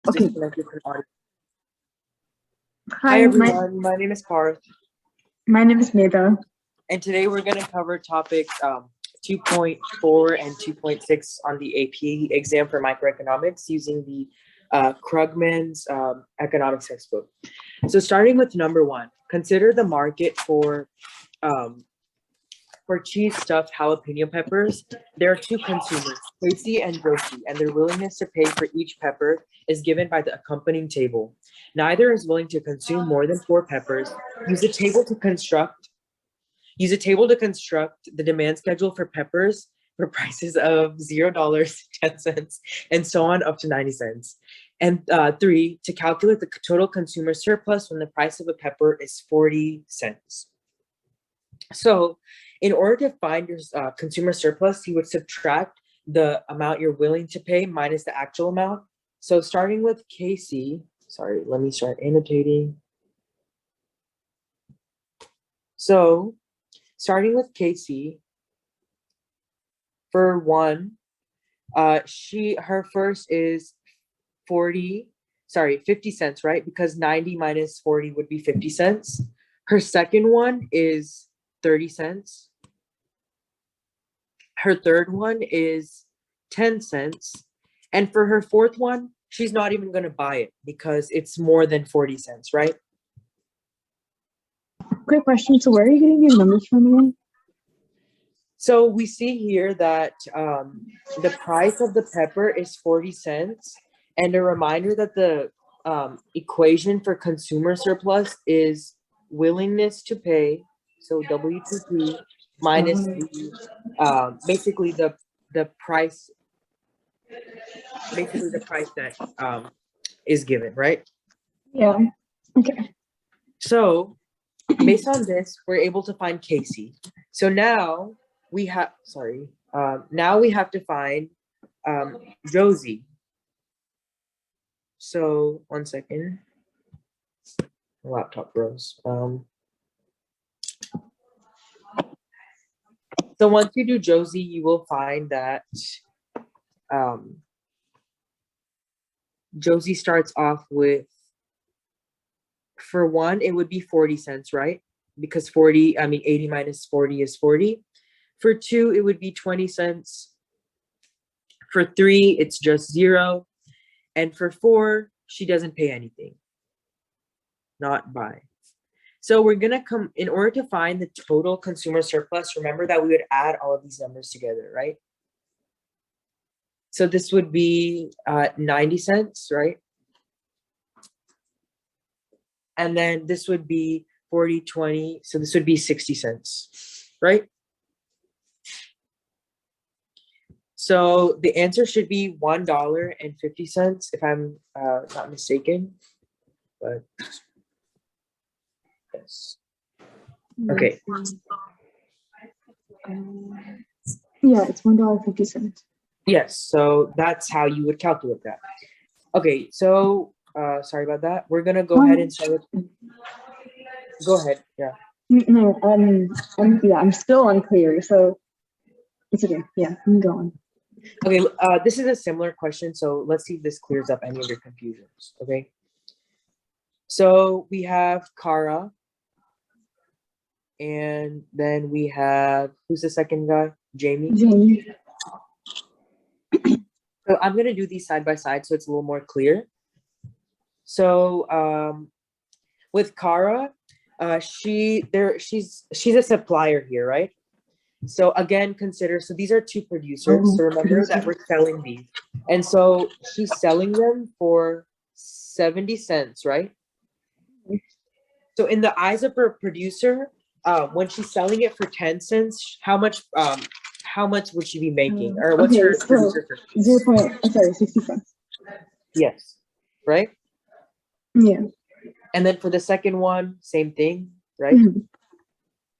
Okay. Disconnected from audio. Hi, Hi everyone, my name is Paarth, my name is Medha. and today we're going to cover topics 2.4 and 2.6 on the AP exam for microeconomics using the Krugman's economics textbook. So starting with number one, consider the market um, for cheese stuffed jalapeno peppers. There are two consumers, Casey and Josie, and their willingness to pay for each pepper is given by the accompanying table. Neither is willing to consume more than 4 peppers. Use a table to construct the demand schedule for peppers for prices of $0, 10 cents, and so on up to 90 cents. And 3, to calculate the total consumer surplus when the price of a pepper is 40 cents. So in order to find your consumer surplus, you would subtract the amount you're willing to pay minus the actual amount. So starting with Casey, sorry, let me start annotating. So starting with Casey, for one, her first is 50 cents, right? Because 90 minus 40 would be 50 cents. Her second one is 30 cents. Her third one is 10 cents. And for her fourth one, she's not even going to buy it because it's more than 40 cents, right? Quick question. So where are you getting your numbers from again? So we see here that the price of the pepper is 40 cents. And a reminder that the equation for consumer surplus is willingness to pay, so W2P, minus basically the price, that is given, right? Yeah. Okay. So based on this, we're able to find Casey. So now we have, now we have to find Josie. So 1 second. Laptop froze. So once you do Josie, you will find that Josie starts off with, for one, it would be 40 cents, right? Because 80 minus 40 is 40. For 2, it would be 20 cents. For 3, it's just 0. And for 4, she doesn't pay anything. Not buy. So we're going to in order to find the total consumer surplus, remember that we would add all of these numbers together, right? So this would be 90 cents, right? And then this would be 40, 20. So this would be 60 cents, right? So the answer should be $1.50 if I'm not mistaken. But yes. Okay. Yeah, it's $1.50. Yes, so that's how you would calculate that. Okay, so sorry about that. We're gonna go ahead and start with. Go ahead. Yeah. No, I'm still unclear. So it's okay. Yeah, I'm going. Okay, this is a similar question, so let's see if this clears up any of your confusions. Okay. So we have Kara, and then we have, who's the second guy? Jamie. Jamie. So I'm gonna do these side by side so it's a little more clear. So with Kara, she's a supplier here, right? So again, so these are two producers. So remember that we're selling these. And so she's selling them for 70 cents, right? So in the eyes of her producer, when she's selling it for 10 cents, how much would she be making? Or what's her producer for? 60 cents. Yes. Right? Yeah. And then for the second one, same thing, right? Mm-hmm.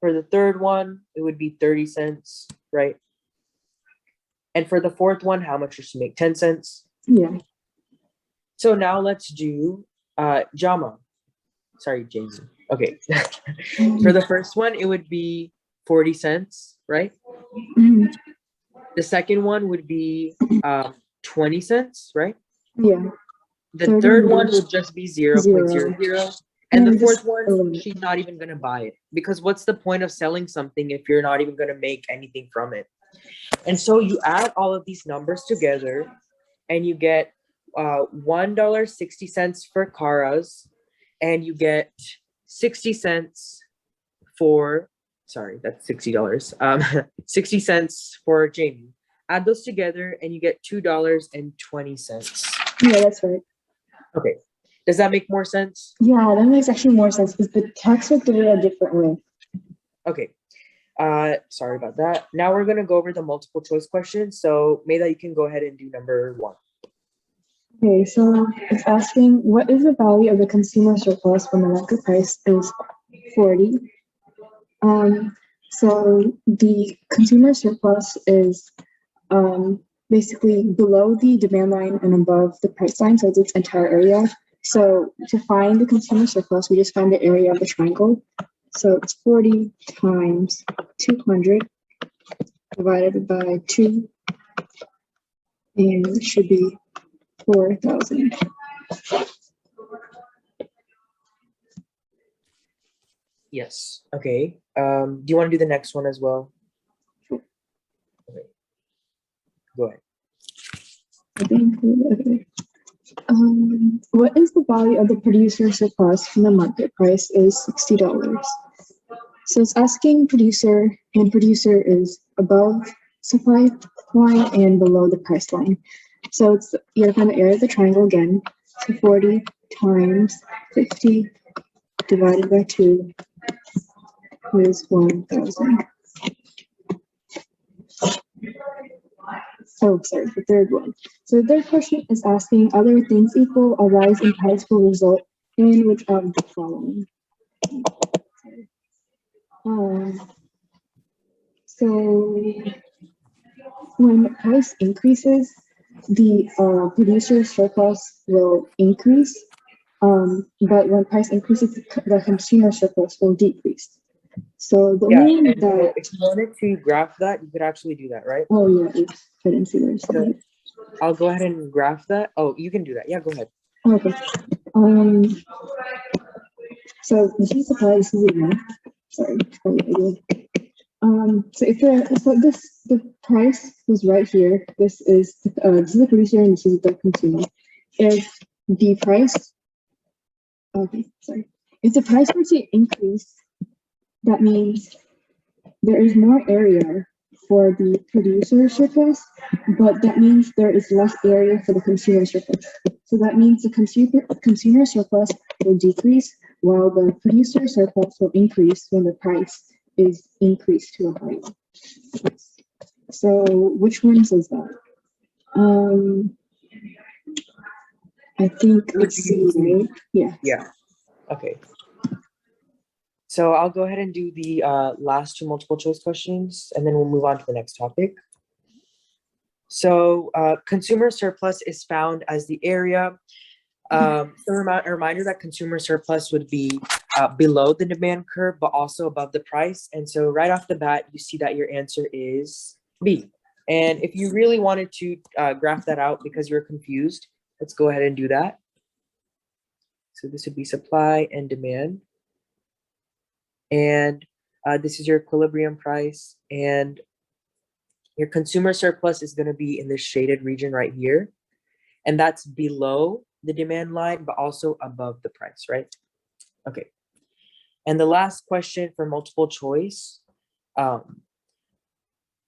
For the third one, it would be 30 cents, right? And for the fourth one, how much does she make? 10 cents? Yeah. So now let's do Jama. Sorry, Jamie. Okay. For the first one, it would be 40 cents, right? Mm-hmm. The second one would be 20 cents, right? Yeah. The third one would just be 0.00. And the fourth one, eliminate. she's not even going to buy it. Because what's the point of selling something if you're not even going to make anything from it? And so you add all of these numbers together and you get $1.60 for Kara's, and you get 60 cents for, sorry, that's $60. 60 cents for Jamie. Add those together and you get $2.20. Yeah, that's right. Okay. Does that make more sense? Yeah, that makes actually more sense because the textbook did it a different way. Okay. Sorry about that. Now we're going to go over the multiple choice questions. So Medha, you can go ahead and do number 1. Okay, so it's asking, what is the value of the consumer surplus when the market price is 40? So the consumer surplus is basically below the demand line and above the price line, so it's its entire area. So to find the consumer surplus, we just find the area of the triangle. So it's 40 times 200 divided by 2, and it should be 4,000. Yes. Okay. Do you want to do the next one as well? Sure. Okay. Go ahead. Okay. What is the value of the producer surplus when the market price is $60? So it's asking producer, and producer is above supply line and below the price line. So it's, you have to find the area of the triangle again. So 40 times 50 divided by 2 is 1,000. Oh, sorry, the third one. So the third question is asking, other things equal, a rise in price will result in which of the following? So when the price increases, the producer's surplus will increase, but when price increases, the consumer surplus will decrease. So the way that, if you wanted to graph that, you could actually do that, right? oh yeah, oops, I didn't see those. So I'll go ahead and graph that. Oh, you can do that. Yeah, go ahead. Okay. So this is demand. Sorry. So if the price was right here. This is the producer and this is the consumer. If the price, if the price were to increase, that means there is more area for the producer surplus, but that means there is less area for the consumer surplus. So that means the consumer surplus will decrease while the producer surplus will increase when the price is increased to a higher. So which one says that? I think it's C, right? Yeah. Yeah. Okay. So I'll go ahead and do the last 2 multiple choice questions, and then we'll move on to the next topic. So consumer surplus is found as the area. So a reminder that consumer surplus would be below the demand curve, but also above the price. And so right off the bat, you see that your answer is B. And if you really wanted to graph that out because you're confused, let's go ahead and do that. So this would be supply and demand. And this is your equilibrium price, and your consumer surplus is going to be in this shaded region right here. And that's below the demand line, but also above the price, right? Okay. And the last question for multiple choice,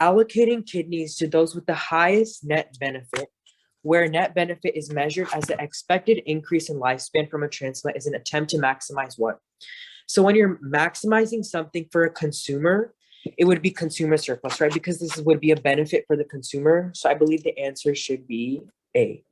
allocating kidneys to those with the highest net benefit, where net benefit is measured as the expected increase in lifespan from a transplant, is an attempt to maximize what? So when you're maximizing something for a consumer, it would be consumer surplus, right? Because this would be a benefit for the consumer. So I believe the answer should be A.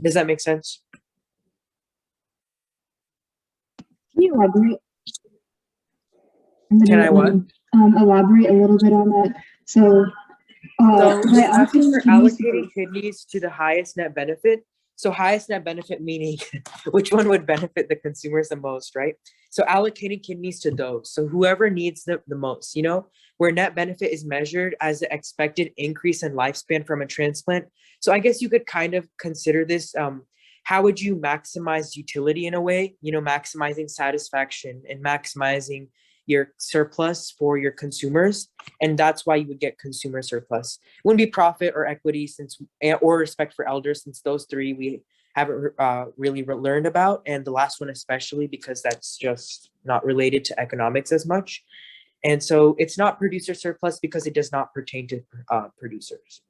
Does that make sense? Can you elaborate? Can I what? Elaborate a little bit on that. So So asking for allocating kidneys to the highest net benefit. So highest net benefit meaning which one would benefit the consumers the most, right? So allocating kidneys to those. So whoever needs the most, you know, where net benefit is measured as the expected increase in lifespan from a transplant. So I guess you could kind of consider this, how would you maximize utility in a way, you know, maximizing satisfaction and maximizing your surplus for your consumers. And that's why you would get consumer surplus. It wouldn't be profit or equity or respect for elders, since those three we haven't really learned about. And the last one, especially because that's just not related to economics as much. And so it's not producer surplus because it does not pertain to producers.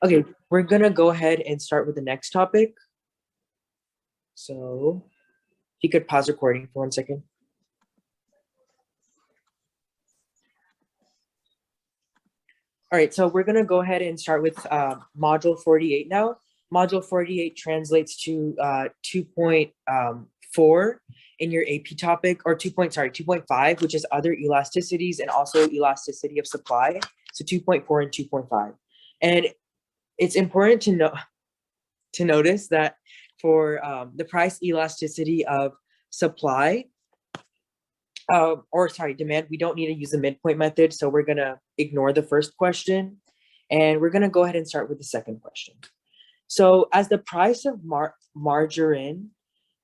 Okay, we're gonna go ahead and start with the next topic. So if you could pause recording for 1 second. All right, so we're gonna go ahead and start with module 48 now. Module 48 translates to 2.4 in your AP topic, or 2.5, which is other elasticities and also elasticity of supply. So 2.4 and 2.5. And it's important to notice that for the price elasticity of supply, demand, we don't need to use the midpoint method. So we're gonna ignore the first question and we're gonna go ahead and start with the second question. So as the price of margarine,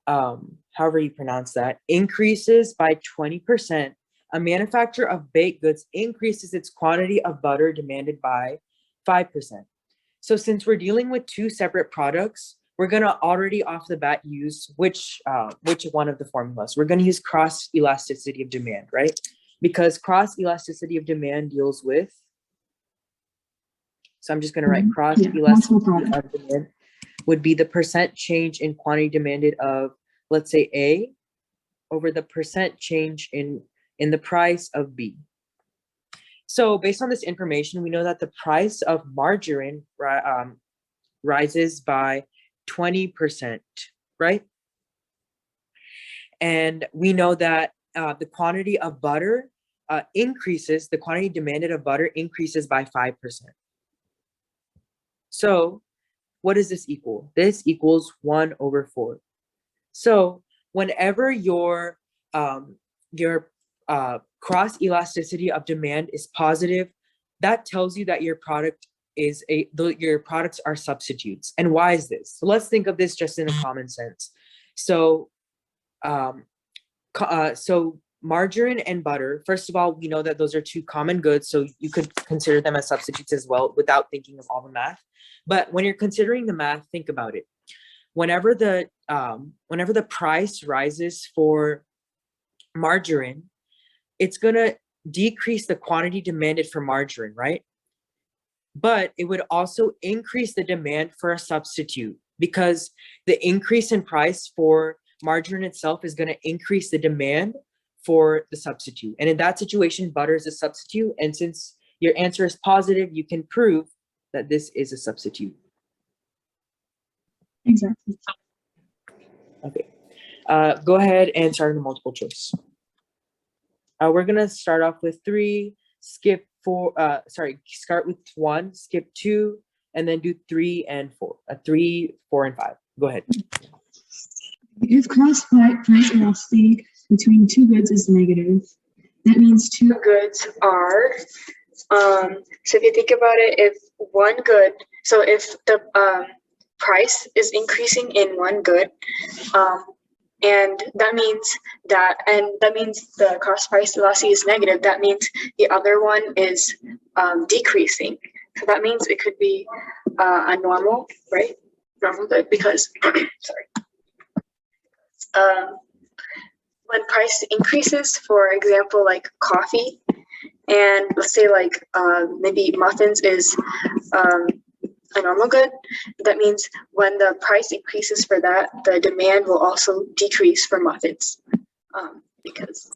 however you pronounce that, increases by 20%, a manufacturer of baked goods increases its quantity of butter demanded by 5%. So since we're dealing with two separate products, we're gonna already off the bat use which one of the formulas. We're gonna use cross elasticity of demand, right? Because cross elasticity of demand deals with, so I'm just gonna write cross elasticity of demand would be the percent change in quantity demanded of, let's say, A over the percent change in the price of B. So based on this information, we know that the price of margarine rises by 20%, right? And we know that the quantity of butter increases, the quantity demanded of butter increases by 5%. So what does this equal? This equals 1/4. So whenever your cross elasticity of demand is positive, that tells you that your product is your products are substitutes. And why is this? So let's think of this just in a common sense. So so margarine and butter, first of all, we know that those are two common goods, so you could consider them as substitutes as well without thinking of all the math. But when you're considering the math, think about it. Whenever the price rises for margarine, it's gonna decrease the quantity demanded for margarine, right? But it would also increase the demand for a substitute, because the increase in price for margarine itself is going to increase the demand for the substitute. And in that situation, butter is a substitute. And since your answer is positive, you can prove that this is a substitute. Exactly. Okay. Go ahead and start the multiple choice. We're going to start off with 3, skip 4, start with 1, skip 2, and then do 3 and 4. 3, 4, and 5. Go ahead. If cross price elasticity between two goods is negative, that means two goods are, so if you think about it, if one good, so if the price is increasing in one good, and that means the cross price elasticity is negative, that means the other one is decreasing. So that means it could be a normal, right? Normal good, because, sorry. When price increases, for example, like coffee, and let's say like maybe muffins is a normal good, that means when the price increases for that, the demand will also decrease for muffins, because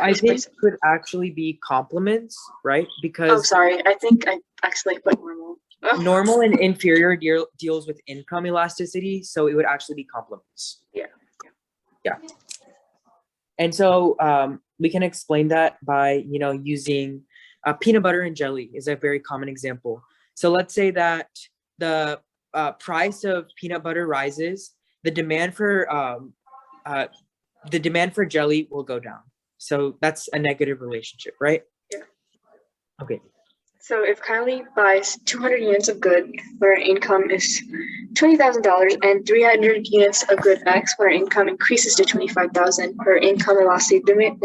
I think it could actually be complements, right? Because oh, sorry, I think I actually put normal. Normal and inferior deals with income elasticity, so it would actually be complements. Yeah. And so we can explain that by, using peanut butter and jelly is a very common example. So let's say that the price of peanut butter rises, the demand for jelly will go down. So that's a negative relationship, right? Yeah. Okay. So if Kylie buys 200 units of good where her income is $20,000 and 300 units of good X where her income increases to 25,000, her income elastic demand.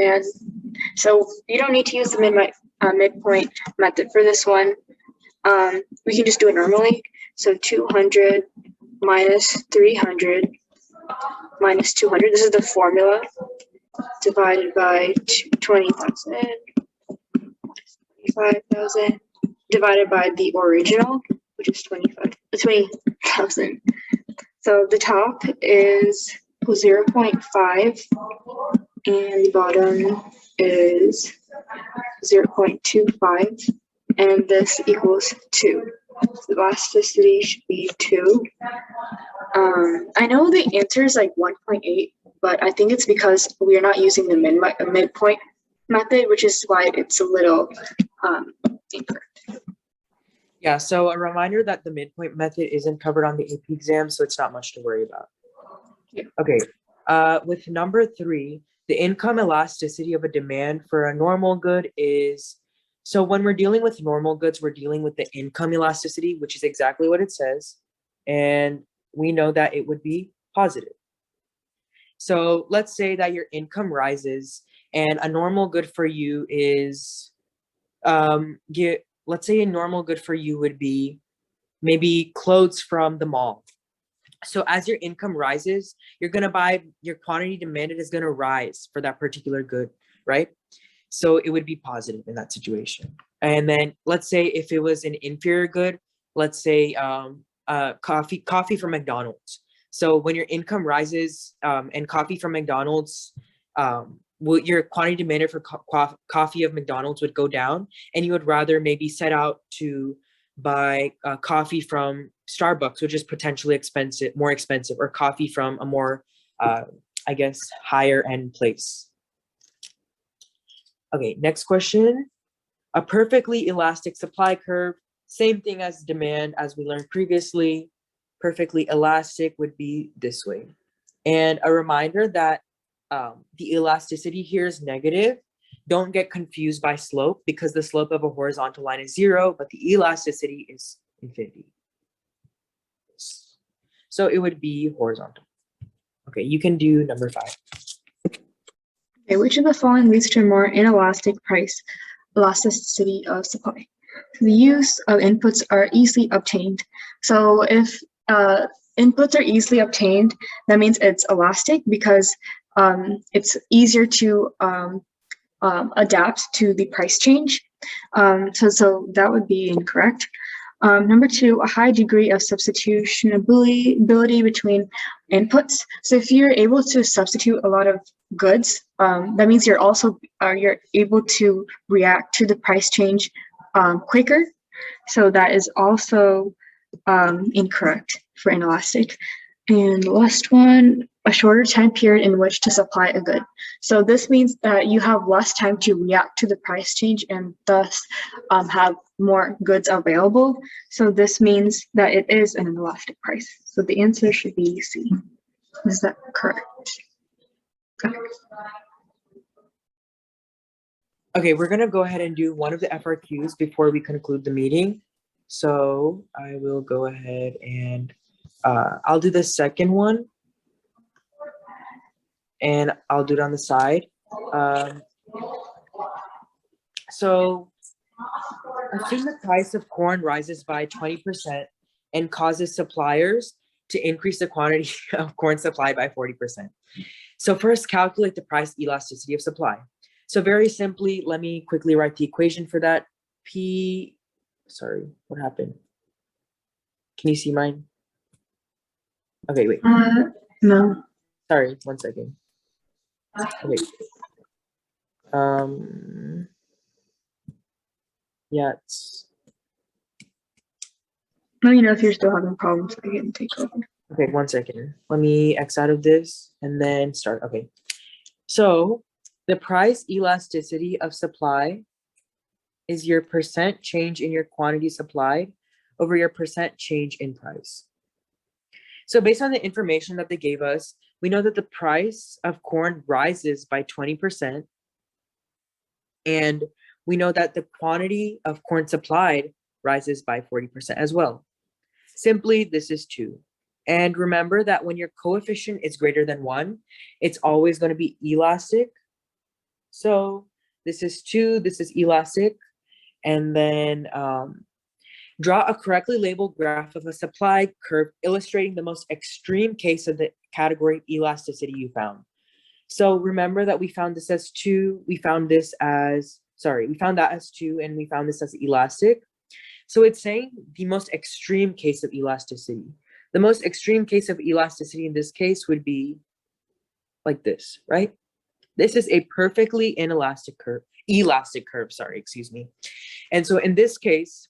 So you don't need to use the midpoint method for this one. We can just do it normally. So 200 minus 300 minus 200. This is the formula divided by 20,000. 25,000 divided by the original, which is 20,000. So the top is 0.5 and the bottom is 0.25, and this equals 2. So the elasticity should be 2. I know the answer is like 1.8, but I think it's because we are not using the midpoint method, which is why it's a little incorrect. Yeah, so a reminder that the midpoint method isn't covered on the AP exam, so it's not much to worry about. Yeah. Okay, with number 3, the income elasticity of a demand for a normal good is, so when we're dealing with normal goods, we're dealing with the income elasticity, which is exactly what it says. And we know that it would be positive. So let's say that your income rises and a normal good for you is, let's say a normal good for you would be maybe clothes from the mall. So as your income rises, you're going to buy, your quantity demanded is going to rise for that particular good, right? So it would be positive in that situation. And then let's say if it was an inferior good, let's say coffee from McDonald's. So when your income rises and coffee from McDonald's, your quantity demanded for coffee of McDonald's would go down, and you would rather maybe set out to buy coffee from Starbucks, which is potentially more expensive, or coffee from a more, I guess, higher end place. Okay, next question. A perfectly elastic supply curve, same thing as demand as we learned previously. Perfectly elastic would be this way. And a reminder that the elasticity here is negative. Don't get confused by slope, because the slope of a horizontal line is 0, but the elasticity is infinity. So it would be horizontal. Okay, you can do number 5. Okay, which of the following leads to a more inelastic price elasticity of supply? The use of inputs are easily obtained. So if inputs are easily obtained, that means it's elastic because it's easier to adapt to the price change. So that would be incorrect. Number 2, a high degree of substitutionability between inputs. So if you're able to substitute a lot of goods, that means you're also you're able to react to the price change quicker. So that is also incorrect for inelastic. And the last one, a shorter time period in which to supply a good. So this means that you have less time to react to the price change and thus have more goods available. So this means that it is an inelastic price. So the answer should be C. Is that correct? Okay. Okay, we're gonna go ahead and do one of the FRQs before we conclude the meeting. So I will go ahead and I'll do the second one, and I'll do it on the side. So assume the price of corn rises by 20% and causes suppliers to increase the quantity of corn supply by 40%. So first, calculate the price elasticity of supply. So very simply, let me quickly write the equation for that. Sorry, what happened? Can you see mine? Okay, wait. No. Sorry, one second. Okay. Yeah, Let me know if you're still having problems. I can take over. okay, one second. Let me X out of this and then start. Okay. So the price elasticity of supply is your percent change in your quantity supplied over your percent change in price. So based on the information that they gave us, we know that the price of corn rises by 20%. And we know that the quantity of corn supplied rises by 40% as well. Simply, this is 2. And remember that when your coefficient is greater than 1, it's always going to be elastic. So this is 2, this is elastic. And then draw a correctly labeled graph of a supply curve illustrating the most extreme case of the category elasticity you found. So remember that we found this as 2, we found that as 2, and we found this as elastic. So it's saying the most extreme case of elasticity. The most extreme case of elasticity in this case would be like this, right? This is a perfectly inelastic curve, excuse me. And so in this case,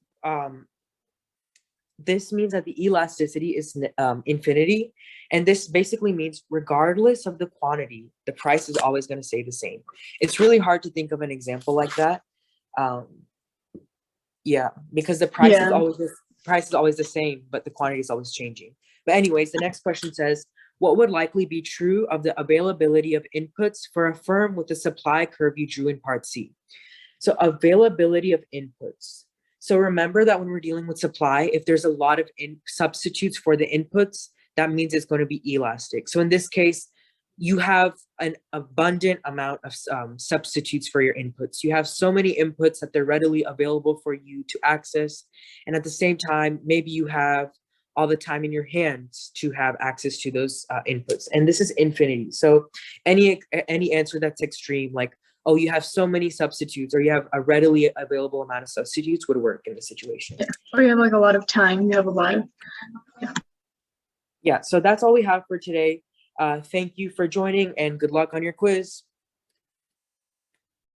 this means that the elasticity is infinity. And this basically means regardless of the quantity, the price is always going to stay the same. It's really hard to think of an example like that. Yeah, because the price is always the same, but the quantity is always changing. But anyways, the next question says, what would likely be true of the availability of inputs for a firm with the supply curve you drew in part C? So availability of inputs. So remember that when we're dealing with supply, if there's a lot of substitutes for the inputs, that means it's going to be elastic. So in this case, you have an abundant amount of substitutes for your inputs. You have so many inputs that they're readily available for you to access. And at the same time, maybe you have all the time in your hands to have access to those inputs. And this is infinity. So any answer that's extreme, like, oh, you have so many substitutes, or you have a readily available amount of substitutes, would work in this situation. Yeah. Or you have like a lot of time. You have a lot of. Yeah, so that's all we have for today. Thank you for joining, and good luck on your quiz.